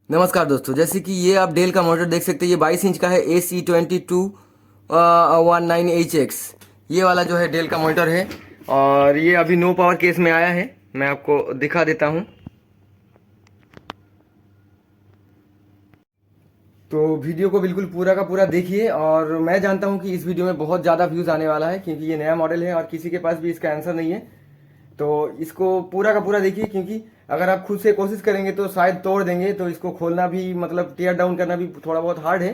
नमस्कार दोस्तों, जैसे कि ये आप डेल का मॉनिटर देख सकते हैं। ये 22 इंच का है, AC2219HX। ये वाला जो है डेल का मॉनिटर है और ये अभी नो पावर केस में आया है। मैं आपको दिखा देता हूँ। तो वीडियो को बिल्कुल पूरा का पूरा देखिए और मैं जानता हूँ कि इस वीडियो में बहुत ज़्यादा व्यूज़ आने वाला है क्योंकि ये नया मॉडल है और किसी के पास भी इसका आंसर नहीं है। तो इसको पूरा का पूरा देखिए क्योंकि अगर आप खुद से कोशिश करेंगे तो शायद तोड़ देंगे। तो इसको खोलना भी मतलब टीयर डाउन करना भी थोड़ा बहुत हार्ड है।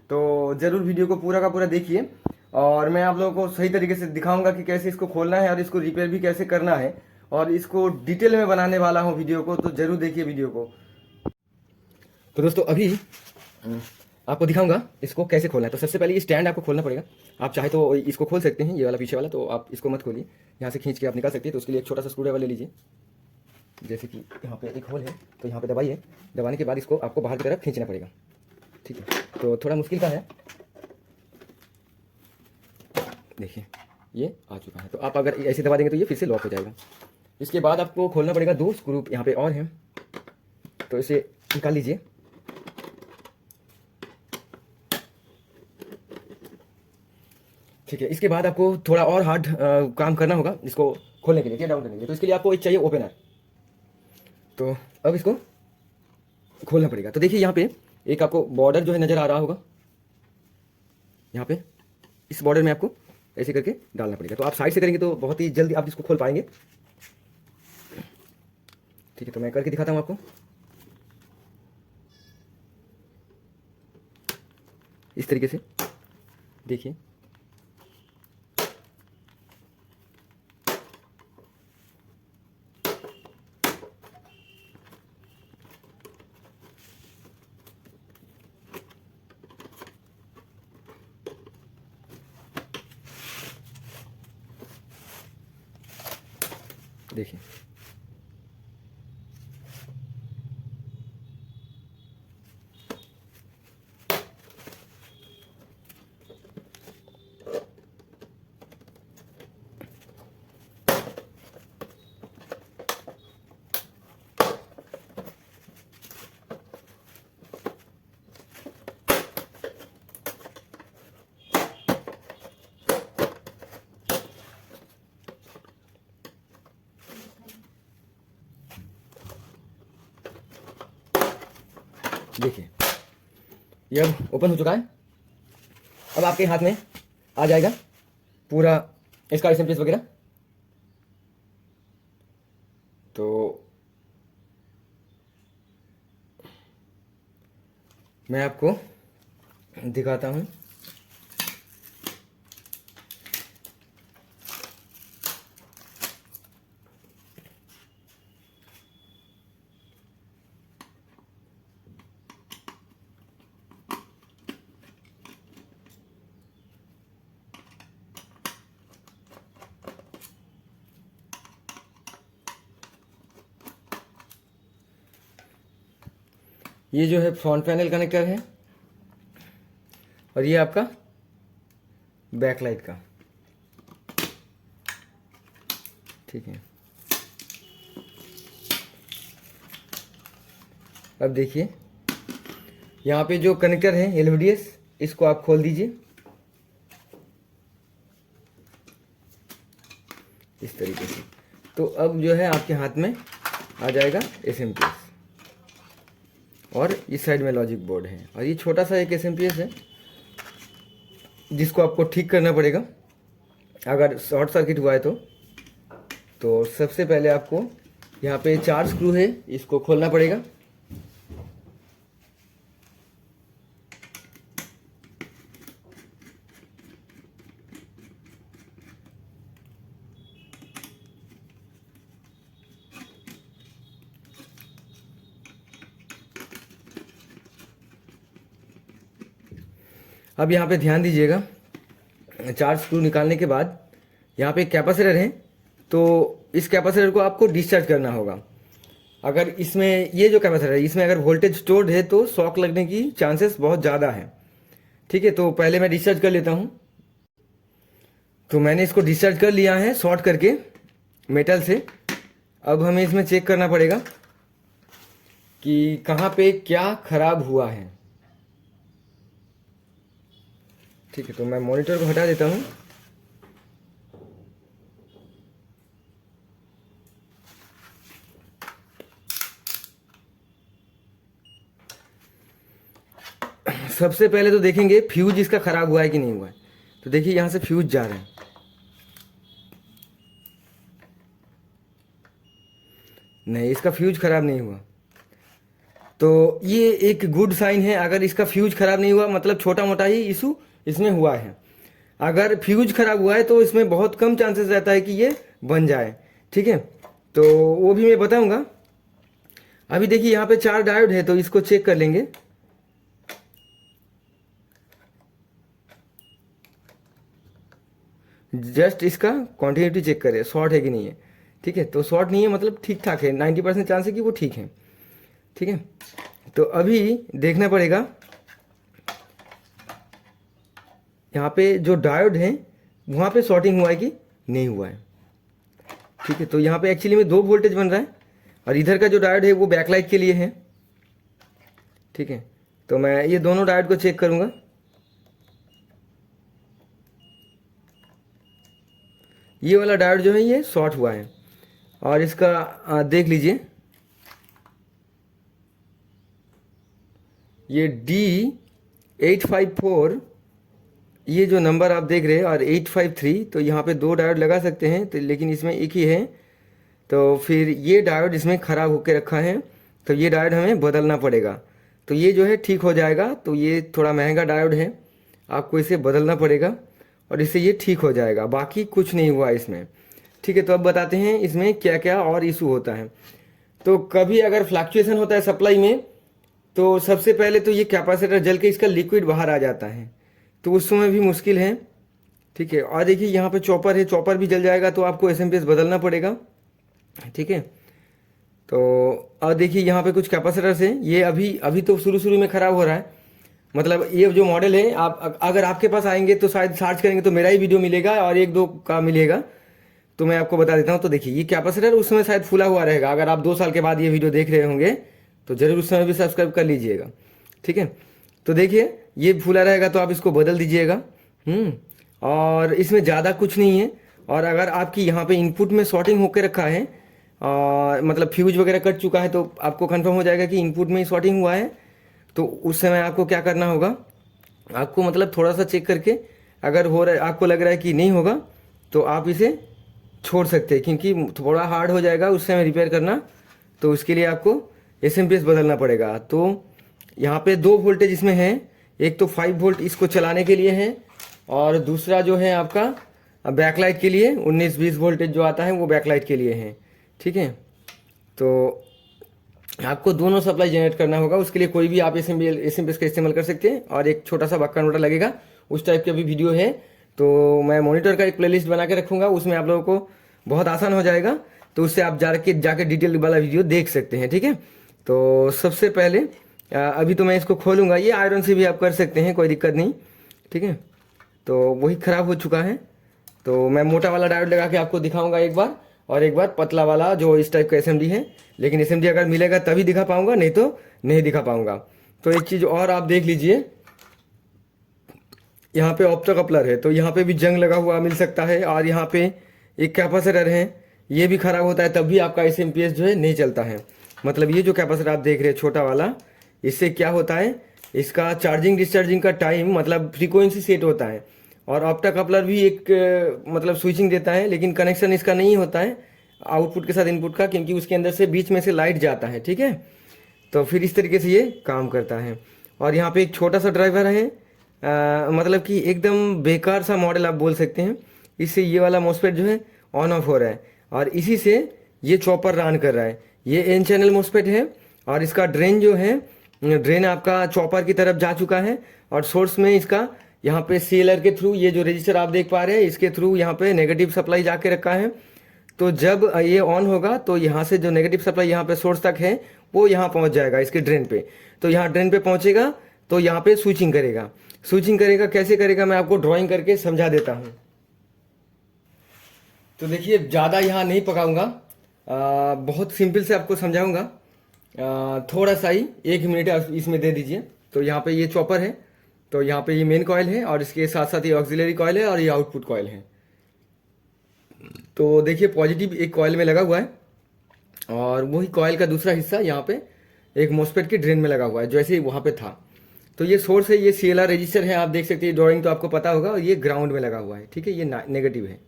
तो ज़रूर वीडियो को पूरा का पूरा देखिए और मैं आप लोगों को सही तरीके से दिखाऊंगा कि कैसे इसको खोलना है और इसको रिपेयर भी कैसे करना है। और इसको डिटेल में बनाने वाला हूँ वीडियो को, तो ज़रूर देखिए वीडियो को। तो दोस्तों अभी आपको दिखाऊंगा इसको कैसे खोलना है। तो सबसे पहले ये स्टैंड आपको खोलना पड़ेगा। आप चाहे तो इसको खोल सकते हैं, ये वाला पीछे वाला, तो आप इसको मत खोलिए, यहाँ से खींच के आप निकाल सकते हैं। तो उसके लिए एक छोटा सा स्क्रू ड्राइवर ले लीजिए। जैसे कि यहाँ पे एक होल है तो यहाँ पे दबाइए। दबाने के बाद इसको आपको बाहर की तरफ खींचना पड़ेगा। ठीक है, तो थोड़ा मुश्किल का है। देखिए ये आ चुका है। तो आप अगर ऐसे दबा देंगे तो ये फिर से लॉक हो जाएगा। इसके बाद आपको खोलना पड़ेगा। दो स्क्रू यहाँ पे और हैं, तो इसे निकाल लीजिए। ठीक है, इसके बाद आपको थोड़ा और हार्ड काम करना होगा इसको खोलने के लिए, टीयर डाउन करने के लिए। तो इसके लिए आपको एक चाहिए ओपनर। तो अब इसको खोलना पड़ेगा। तो देखिए यहाँ पे एक आपको बॉर्डर जो है नज़र आ रहा होगा। यहाँ पे इस बॉर्डर में आपको ऐसे करके डालना पड़ेगा। तो आप साइड से करेंगे तो बहुत ही जल्दी आप इसको खोल पाएंगे। ठीक है, तो मैं करके दिखाता हूँ आपको। इस तरीके से देखिए। देखिए देखिए ये अब ओपन हो चुका है। अब आपके हाथ में आ जाएगा पूरा इसका एसेंबलीज वगैरह। तो मैं आपको दिखाता हूँ। ये जो है फ्रंट पैनल कनेक्टर है और ये आपका बैकलाइट का। ठीक है, अब देखिए यहाँ पे जो कनेक्टर है LVDS, इसको आप खोल दीजिए इस तरीके से। तो अब जो है आपके हाथ में आ जाएगा SMPS और इस साइड में लॉजिक बोर्ड है और ये छोटा सा एक SMPS है जिसको आपको ठीक करना पड़ेगा अगर शॉर्ट सर्किट हुआ है तो सबसे पहले आपको यहाँ पे 4 स्क्रू है, इसको खोलना पड़ेगा। अब यहाँ पे ध्यान दीजिएगा, 4 स्क्रू निकालने के बाद यहाँ पे कैपेसिटर है, तो इस कैपेसिटर को आपको डिस्चार्ज करना होगा। अगर इसमें ये जो कैपेसिटर है इसमें अगर वोल्टेज स्टोर्ड है तो शॉक लगने की चांसेस बहुत ज़्यादा है। ठीक है, तो पहले मैं डिस्चार्ज कर लेता हूँ। तो मैंने इसको डिस्चार्ज कर लिया है शॉर्ट करके मेटल से। अब हमें इसमें चेक करना पड़ेगा कि कहाँ पे क्या खराब हुआ है। ठीक है, तो मैं मॉनिटर को हटा देता हूँ। सबसे पहले तो देखेंगे फ्यूज इसका खराब हुआ है कि नहीं हुआ है। तो देखिए यहाँ से फ्यूज जा रहा है, नहीं इसका फ्यूज खराब नहीं हुआ। तो ये एक गुड साइन है। अगर इसका फ्यूज खराब नहीं हुआ मतलब छोटा मोटा ही इशू इसमें हुआ है। अगर फ्यूज खराब हुआ है तो इसमें बहुत कम चांसेस रहता है कि ये बन जाए। ठीक है, तो वो भी मैं बताऊंगा। अभी देखिए यहाँ पे 4 डायोड है, तो इसको चेक कर लेंगे। जस्ट इसका कॉन्टिन्यूटी चेक करें, शॉर्ट है कि नहीं है। ठीक है, तो शॉर्ट नहीं है मतलब ठीक ठाक है, 90% चांस है कि वो ठीक है। ठीक है, तो अभी देखना पड़ेगा यहाँ पे जो डायोड है वहाँ पे शॉर्टिंग हुआ है कि नहीं हुआ है। ठीक है, तो यहाँ पे एक्चुअली में 2 वोल्टेज बन रहा है और इधर का जो डायोड है वो बैकलाइट के लिए है। ठीक है, तो मैं ये दोनों डायोड को चेक करूँगा। ये वाला डायोड जो है ये शॉर्ट हुआ है और इसका देख लीजिए, ये D854 ये जो नंबर आप देख रहे हैं और 853, तो यहाँ पे 2 डायोड लगा सकते हैं तो, लेकिन इसमें एक ही है। तो फिर ये डायोड इसमें ख़राब होकर रखा है, तो ये डायोड हमें बदलना पड़ेगा। तो ये जो है ठीक हो जाएगा। तो ये थोड़ा महंगा डायोड है, आपको इसे बदलना पड़ेगा और इससे ये ठीक हो जाएगा। बाकी कुछ नहीं हुआ इसमें। ठीक है, तो अब बताते हैं इसमें क्या क्या और इशू होता है। तो कभी अगर फ्लक्चुएशन होता है सप्लाई में, तो सबसे पहले तो ये कैपेसिटर जल के इसका लिक्विड बाहर आ जाता है, तो उस समय भी मुश्किल है। ठीक है, और देखिए यहाँ पे चॉपर है, चॉपर भी जल जाएगा तो आपको एसएमपीएस बदलना पड़ेगा। ठीक है, तो और देखिए यहाँ पे कुछ कैपेसिटर्स हैं, ये अभी अभी तो शुरू शुरू में ख़राब हो रहा है। मतलब ये जो मॉडल है, आप अगर आपके पास आएंगे तो शायद सर्च करेंगे तो मेरा ही वीडियो मिलेगा और 1-2 का मिलेगा। तो मैं आपको बता देता हूँ। तो देखिए ये कैपेसिटर उस समय शायद फूला हुआ रहेगा। अगर आप 2 साल के बाद ये वीडियो देख रहे होंगे तो ज़रूर उस समय भी सब्सक्राइब कर लीजिएगा। ठीक है, तो देखिए ये फूला रहेगा तो आप इसको बदल दीजिएगा। और इसमें ज़्यादा कुछ नहीं है। और अगर आपकी यहाँ पे इनपुट में शॉर्टिंग होकर रखा है और मतलब फ्यूज वगैरह कट चुका है, तो आपको कंफर्म हो जाएगा कि इनपुट में ही शॉर्टिंग हुआ है। तो उस समय आपको क्या करना होगा, आपको मतलब थोड़ा सा चेक करके अगर हो रहा है, आपको लग रहा है कि नहीं होगा, तो आप इसे छोड़ सकते हैं, क्योंकि थोड़ा हार्ड हो जाएगा उस समय रिपेयर करना। तो उसके लिए आपको एसएमपीएस बदलना पड़ेगा। तो यहाँ पे 2 वोल्टेज इसमें है, एक तो 5 वोल्ट इसको चलाने के लिए है और दूसरा जो है आपका बैकलाइट के लिए 19-20 वोल्टेज जो आता है वो बैकलाइट के लिए है। ठीक है, तो आपको दोनों सप्लाई जनरेट करना होगा। उसके लिए कोई भी आप एसएमपीएस का इस्तेमाल कर सकते हैं और एक छोटा सा बक्का नोटा लगेगा, उस टाइप की अभी वीडियो है। तो मैं मॉनिटर का एक प्लेलिस्ट बना के रखूँगा, उसमें आप लोगों को बहुत आसान हो जाएगा। तो उससे आप जाके डिटेल वाला वीडियो देख सकते हैं। ठीक है, तो सबसे पहले अभी तो मैं इसको खोलूँगा। ये आयरन से भी आप कर सकते हैं, कोई दिक्कत नहीं। ठीक है, तो वही ख़राब हो चुका है। तो मैं मोटा वाला डायोड लगा के आपको दिखाऊंगा एक बार, और एक बार पतला वाला जो इस टाइप का एसएमडी है। लेकिन एसएमडी अगर मिलेगा तभी दिखा पाऊंगा, नहीं तो नहीं दिखा पाऊंगा। तो एक चीज़ और आप देख लीजिए, यहाँ पे ऑप्टो कपलर है, तो यहाँ पे भी जंग लगा हुआ मिल सकता है। और यहाँ पे एक कैपेसिटर है, ये भी ख़राब होता है तब भी आपका एसएमपीएस जो है नहीं चलता है। मतलब ये जो कैपेसिटर आप देख रहे हैं छोटा वाला, इससे क्या होता है, इसका चार्जिंग डिस्चार्जिंग का टाइम मतलब फ्रीक्वेंसी सेट होता है। और ऑप्टा कपलर भी एक मतलब स्विचिंग देता है, लेकिन कनेक्शन इसका नहीं होता है आउटपुट के साथ इनपुट का, क्योंकि उसके अंदर से बीच में से लाइट जाता है। ठीक है, तो फिर इस तरीके से ये काम करता है। और यहाँ पे एक छोटा सा ड्राइवर है, मतलब कि एकदम बेकार सा मॉडल आप बोल सकते हैं। इससे ये वाला मॉसफेट जो है ऑन ऑफ हो रहा है और इसी से ये चॉपर रन कर रहा है। ये एन चैनल मॉसफेट है और इसका ड्रेन जो है, ड्रेन आपका चॉपर की तरफ जा चुका है और सोर्स में इसका यहाँ पे सीएलआर के थ्रू, ये जो रजिस्टर आप देख पा रहे हैं इसके थ्रू यहाँ पे नेगेटिव सप्लाई जाके रखा है। तो जब ये ऑन होगा तो यहाँ से जो नेगेटिव सप्लाई यहाँ पे सोर्स तक है वो यहाँ पहुँच जाएगा इसके ड्रेन पे। तो यहाँ ड्रेन पे पहुँचेगा तो यहाँ पे स्विचिंग करेगा। स्विचिंग करेगा कैसे करेगा, मैं आपको ड्राइंग करके समझा देता हूँ। तो देखिए ज़्यादा यहाँ नहीं पकाऊंगा, बहुत सिंपल से आपको समझाऊंगा। थोड़ा सा ही 1 मिनट आप इसमें दे दीजिए। तो यहाँ पे ये चॉपर है, तो यहाँ पे ये मेन कॉयल है और इसके साथ साथ ये ऑक्सिलरी कॉयल है और ये आउटपुट कॉयल है। तो देखिए पॉजिटिव एक कॉयल में लगा हुआ है और वही कॉयल का दूसरा हिस्सा यहाँ पे एक मोस्फेट के ड्रेन में लगा हुआ है जैसे ही वहाँ पे था। तो ये सोर्स है, ये CLR रजिस्टर है, आप देख सकते हैं, ड्राइंग तो आपको पता होगा। और ये ग्राउंड में लगा हुआ है, ठीक है, ये नेगेटिव है,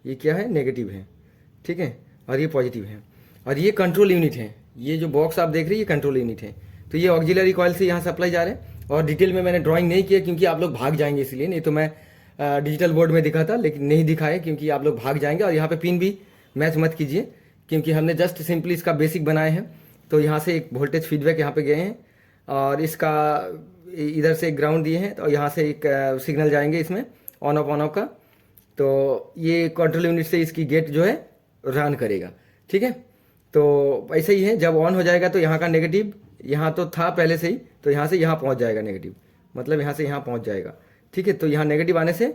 ये क्या है, नेगेटिव है, ठीक है, और ये पॉजिटिव है। और ये कंट्रोल यूनिट है, ये जो बॉक्स आप देख रहे हैं ये कंट्रोल यूनिट है। तो ये ऑक्सिलरी कॉयल से यहाँ सप्लाई जा रहे हैं और डिटेल में मैंने ड्राइंग नहीं किया क्योंकि आप लोग भाग जाएंगे, इसलिए। नहीं तो मैं डिजिटल बोर्ड में दिखा था, लेकिन नहीं दिखाया क्योंकि आप लोग भाग जाएंगे। और यहाँ पे पिन भी मैच मत कीजिए क्योंकि हमने जस्ट सिंपली इसका बेसिक बनाए हैं। तो यहाँ से एक वोल्टेज फीडबैक यहाँ पे गए हैं और इसका इधर से एक ग्राउंड दिए हैं, तो यहाँ से एक सिग्नल जाएंगे इसमें ऑन ऑफ का। तो ये कंट्रोल यूनिट से इसकी गेट जो है रन करेगा, ठीक है। तो ऐसे ही है, जब ऑन हो जाएगा तो यहाँ का नेगेटिव यहाँ तो था पहले से ही, तो यहाँ से यहाँ पहुँच जाएगा नेगेटिव, मतलब यहाँ से यहाँ पहुँच जाएगा, ठीक है। तो यहाँ नेगेटिव आने से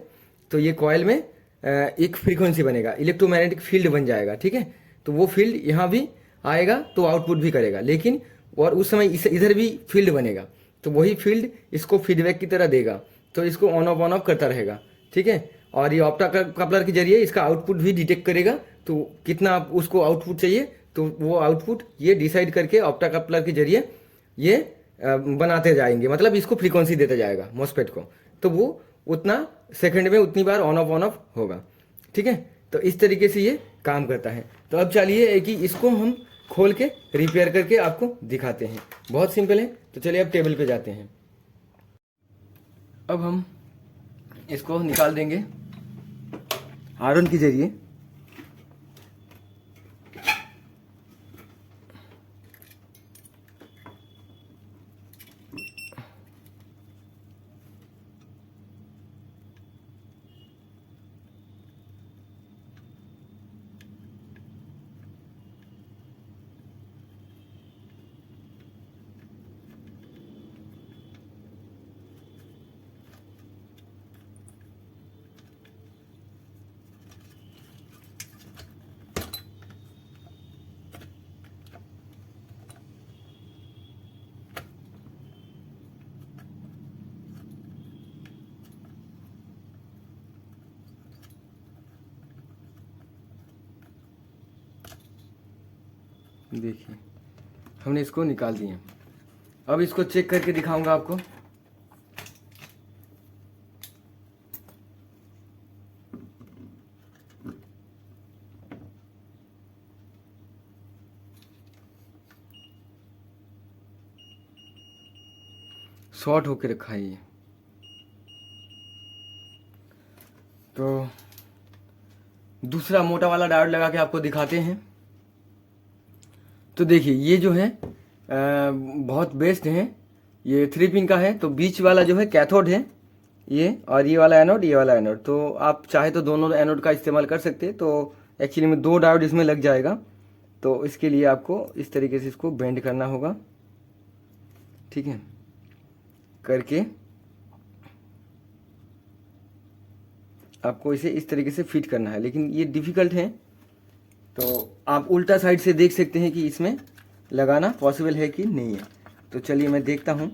तो ये कॉयल में एक फ्रीक्वेंसी बनेगा, इलेक्ट्रोमैग्नेटिक फील्ड बन जाएगा, ठीक है। तो वो फील्ड यहाँ भी आएगा तो आउटपुट भी करेगा, लेकिन और उस समय इधर भी फील्ड बनेगा, तो वही फील्ड इसको फीडबैक की तरह देगा, तो इसको ऑन ऑफ करता रहेगा, ठीक है। और ये ऑप्टा कपलर के जरिए इसका आउटपुट भी डिटेक्ट करेगा, तो कितना उसको आउटपुट चाहिए तो वो आउटपुट ये डिसाइड करके ऑप्टा कपलर के जरिए ये बनाते जाएंगे, मतलब इसको फ्रीक्वेंसी देते जाएगा मॉस्फेट को, तो वो उतना सेकंड में उतनी बार ऑन ऑफ होगा, ठीक है। तो इस तरीके से ये काम करता है। तो अब चलिए कि इसको हम खोल के रिपेयर करके आपको दिखाते हैं, बहुत सिंपल है। तो चलिए अब टेबल पे जाते हैं। अब हम इसको निकाल देंगे आयरन के जरिए। देखिए हमने इसको निकाल दिया। अब इसको चेक करके दिखाऊंगा आपको। शॉर्ट होके रखा है ये। तो दूसरा मोटा वाला डायोड लगा के आपको दिखाते हैं। तो देखिए ये जो है बहुत बेस्ट है, ये 3 पिन का है। तो बीच वाला जो है कैथोड है ये, और ये वाला एनोड, ये वाला एनोड। तो आप चाहे तो दोनों एनोड का इस्तेमाल कर सकते हैं। तो एक्चुअली में 2 डायोड इसमें लग जाएगा, तो इसके लिए आपको इस तरीके से इसको बेंड करना होगा, ठीक है। करके आपको इसे इस तरीके से फिट करना है, लेकिन ये डिफ़िकल्ट है। तो आप उल्टा साइड से देख सकते हैं कि इसमें लगाना पॉसिबल है कि नहीं है। तो चलिए मैं देखता हूँ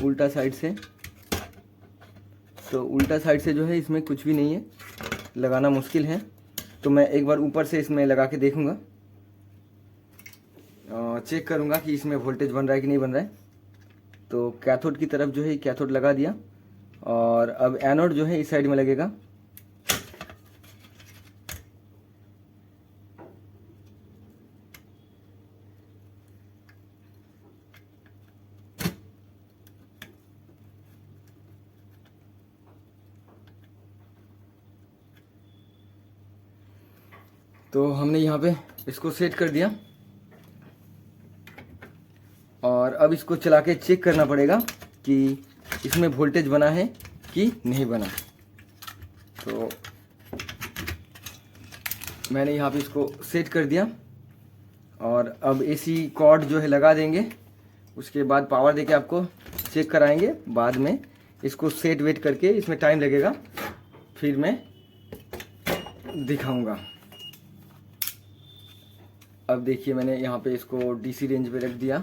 उल्टा साइड से। तो उल्टा साइड से जो है इसमें कुछ भी नहीं है, लगाना मुश्किल है। तो मैं एक बार ऊपर से इसमें लगा के देखूँगा, चेक करूँगा कि इसमें वोल्टेज बन रहा है कि नहीं बन रहा है। तो कैथोड की तरफ जो है कैथोड लगा दिया, और अब एनोड जो है इस साइड में लगेगा। तो हमने यहाँ पे इसको सेट कर दिया, और अब इसको चला के चेक करना पड़ेगा कि इसमें वोल्टेज बना है कि नहीं बना। तो मैंने यहाँ पे इसको सेट कर दिया, और अब AC कॉर्ड जो है लगा देंगे। उसके बाद पावर देके आपको चेक कराएंगे। बाद में इसको सेट वेट करके, इसमें टाइम लगेगा, फिर मैं दिखाऊंगा। अब देखिए मैंने यहाँ पे इसको डीसी रेंज पे रख दिया।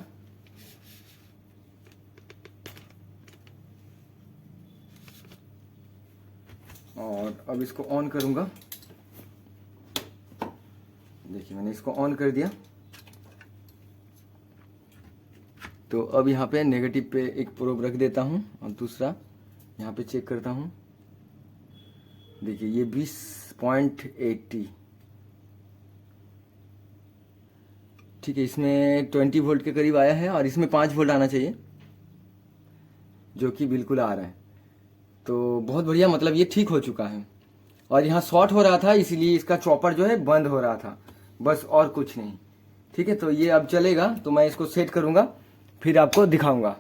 और अब इसको ऑन करूँगा। देखिए मैंने इसको ऑन कर दिया। तो अब यहाँ पे नेगेटिव पे एक प्रोब रख देता हूँ और दूसरा यहाँ पे चेक करता हूँ। देखिए ये 20.80, ठीक है, इसमें 20 वोल्ट के करीब आया है और इसमें 5 वोल्ट आना चाहिए, जो कि बिल्कुल आ रहा है। तो बहुत बढ़िया, मतलब ये ठीक हो चुका है। और यहाँ शॉर्ट हो रहा था इसीलिए इसका चॉपर जो है बंद हो रहा था, बस और कुछ नहीं। ठीक है, तो ये अब चलेगा। तो मैं इसको सेट करूँगा फिर आपको दिखाऊंगा।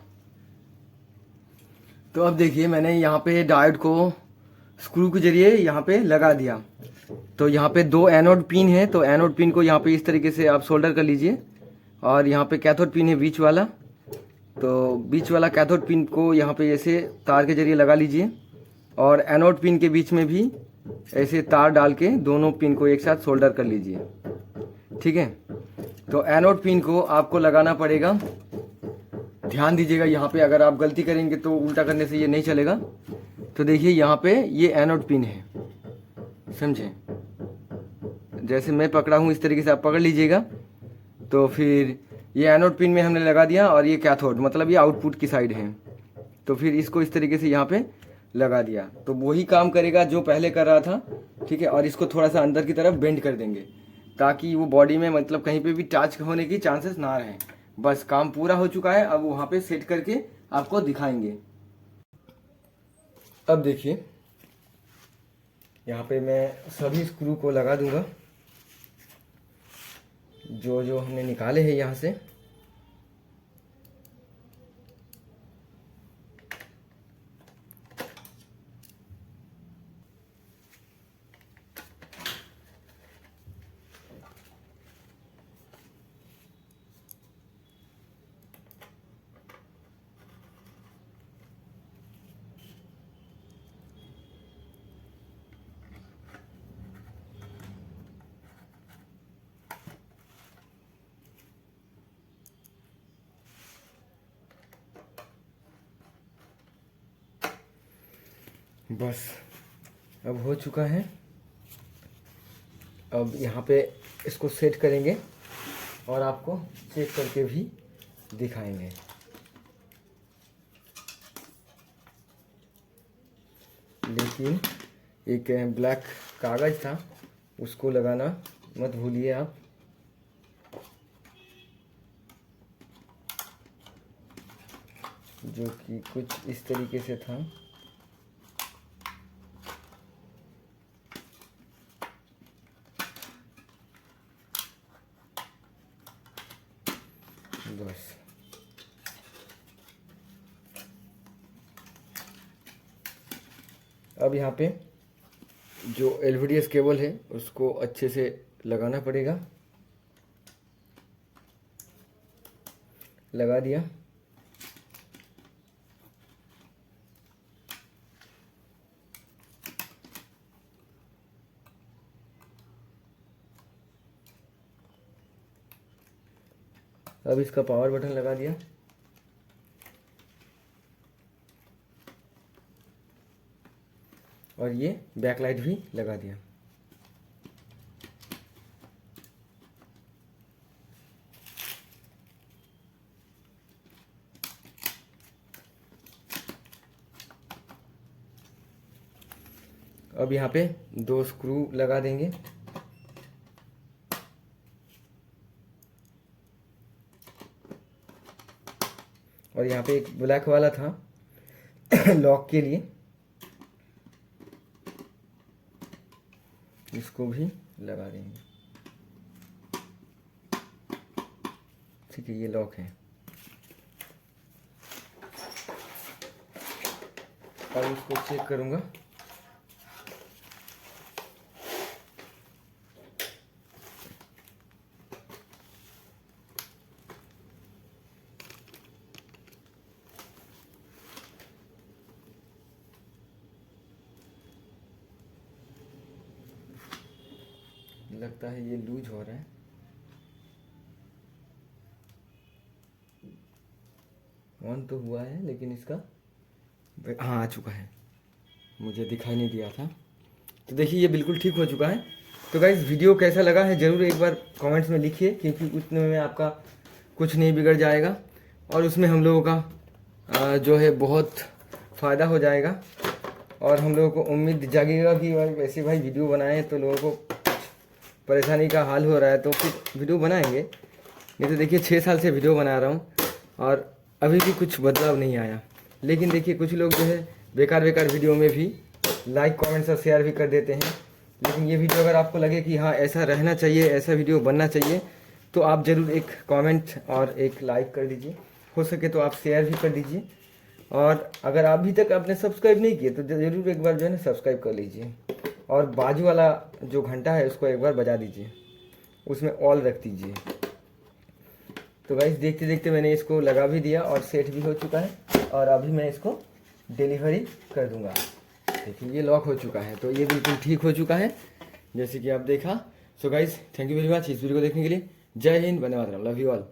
तो अब देखिए मैंने यहाँ पे डायोड को स्क्रू के जरिए यहाँ पे लगा दिया। तो यहाँ पे 2 एनोड पिन है, तो एनोड पिन को यहाँ पे इस तरीके से आप सोल्डर कर लीजिए। और यहाँ पे कैथोड पिन है बीच वाला, तो बीच वाला कैथोड पिन को यहाँ पे ऐसे तार के जरिए लगा लीजिए। और एनोड पिन के बीच में भी ऐसे तार डाल के दोनों पिन को एक साथ सोल्डर कर लीजिए। ठीक है, तो एनोड पिन को आपको लगाना पड़ेगा, ध्यान दीजिएगा यहाँ पे, अगर आप गलती करेंगे तो उल्टा करने से ये नहीं चलेगा। तो देखिए यहाँ पे ये एनोड पिन है, समझे, जैसे मैं पकड़ा हूँ इस तरीके से आप पकड़ लीजिएगा। तो फिर ये एनोड पिन में हमने लगा दिया और ये कैथोड, मतलब ये आउटपुट की साइड है। तो फिर इसको इस तरीके से यहाँ पे लगा दिया, तो वही काम करेगा जो पहले कर रहा था। ठीक है, और इसको थोड़ा सा अंदर की तरफ बेंड कर देंगे ताकि वो बॉडी में मतलब कहीं पे भी टच होने की चांसेस ना रहें। बस काम पूरा हो चुका है, अब वहाँ पे सेट करके आपको दिखाएंगे। अब देखिए यहाँ पे मैं सभी स्क्रू को लगा दूंगा जो जो हमने निकाले हैं यहाँ से। बस अब हो चुका है। अब यहाँ पे इसको सेट करेंगे और आपको चेक करके भी दिखाएंगे। लेकिन एक ब्लैक कागज़ था, उसको लगाना मत भूलिए आप। जो कि कुछ इस तरीके से था। बस अब यहाँ पे जो LVDS केबल है उसको अच्छे से लगाना पड़ेगा। लगा दिया। अब इसका पावर बटन लगा दिया। और ये बैकलाइट भी लगा दिया। अब यहाँ पे 2 स्क्रू लगा देंगे। और यहाँ पे एक ब्लैक वाला था लॉक के लिए, इसको भी लगा देंगे। ठीक है, ये लॉक है। अब इसको चेक करूँगा। लगता है ये लूज हो रहा है। ऑन तो हुआ है लेकिन इसका हाँ आ चुका है, मुझे दिखाई नहीं दिया था। तो देखिए ये बिल्कुल ठीक हो चुका है। तो गाइस वीडियो कैसा लगा है ज़रूर एक बार कमेंट्स में लिखिए, क्योंकि उतने में आपका कुछ नहीं बिगड़ जाएगा और उसमें हम लोगों का जो है बहुत फ़ायदा हो जाएगा और हम लोगों को उम्मीद जागेगा कि वैसे भाई वीडियो बनाएं तो लोगों को परेशानी का हाल हो रहा है तो फिर वीडियो बनाएंगे। नहीं तो देखिए 6 साल से वीडियो बना रहा हूँ और अभी भी कुछ बदलाव नहीं आया। लेकिन देखिए कुछ लोग जो है बेकार वीडियो में भी लाइक कमेंट्स और शेयर भी कर देते हैं। लेकिन ये वीडियो अगर आपको लगे कि हाँ ऐसा रहना चाहिए, ऐसा वीडियो बनना चाहिए, तो आप ज़रूर एक कमेंट और एक लाइक कर दीजिए, हो सके तो आप शेयर भी कर दीजिए। और अगर अभी तक आपने सब्सक्राइब नहीं किए तो ज़रूर एक बार जो है ना सब्सक्राइब कर लीजिए और बाजू वाला जो घंटा है उसको एक बार बजा दीजिए, उसमें ऑल रख दीजिए। तो गाइस देखते देखते मैंने इसको लगा भी दिया और सेट भी हो चुका है और अभी मैं इसको डिलीवरी कर दूंगा। देखिए ये लॉक हो चुका है, तो ये बिल्कुल ठीक हो चुका है जैसे कि आप देखा। So guys thank you very much इस वीडियो को देखने के लिए। जय Hind, Vande Mataram, love you all.